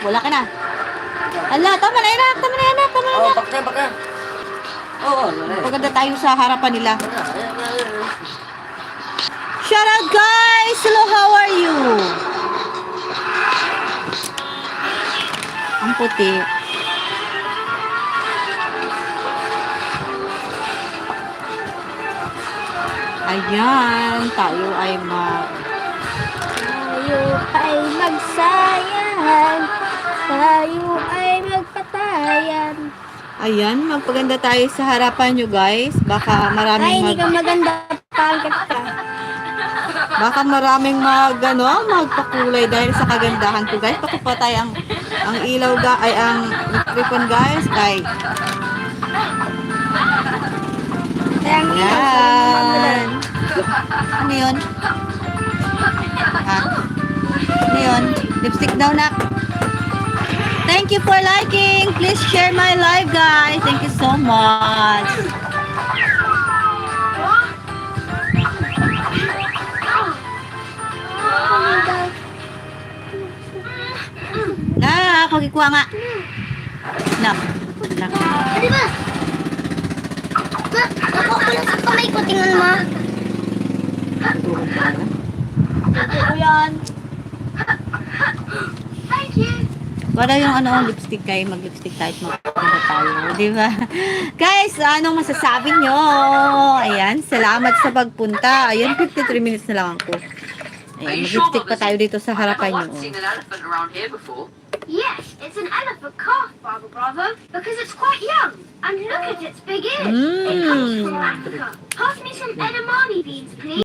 Wala ka na. Ala, tama na, Anak. Tama na, Anak. Tama na, Anak. Baka. Oo, Paganda tayo sa harapan nila. Shout out, guys! Hello, how are you? Ang puti. Ayan, tayo ay magsayahan. Tayo ay magpatayan. Ayan, magpaganda tayo sa harapan nyo, guys. Baka Ay, maraming hindi ka maganda. Pangkat ka. Baka maraming magpakulay dahil sa kagandahan ko, guys. Pakipatay ang ilaw ay ang tripon, guys. Ay. Yan. Ano yun? Ha? Ano yun? Lipstick daw, Nak. Thank you for liking. Please share my live, guys. Thank you so much. Na, ako kikuha nga. Nak. Nak. Ano ba? Ako lang sa kamay ko. Tingnan mo. Ito yan. Thank you. Para yung lipstick kayo, mag-lipstick tayo, magpapaganda tayo, di ba? Guys, anong masasabi nyo? Ayan, salamat sa pagpunta. Ayan, 53 minutes na lang ako. Ayan, mag-lipstick pa tayo dito sa harapan nyo. Yes, it's an elephant calf, Barbara Bravo, because it's quite young. And look at its big ears. It comes from Africa. Pass me some edamame beans, please.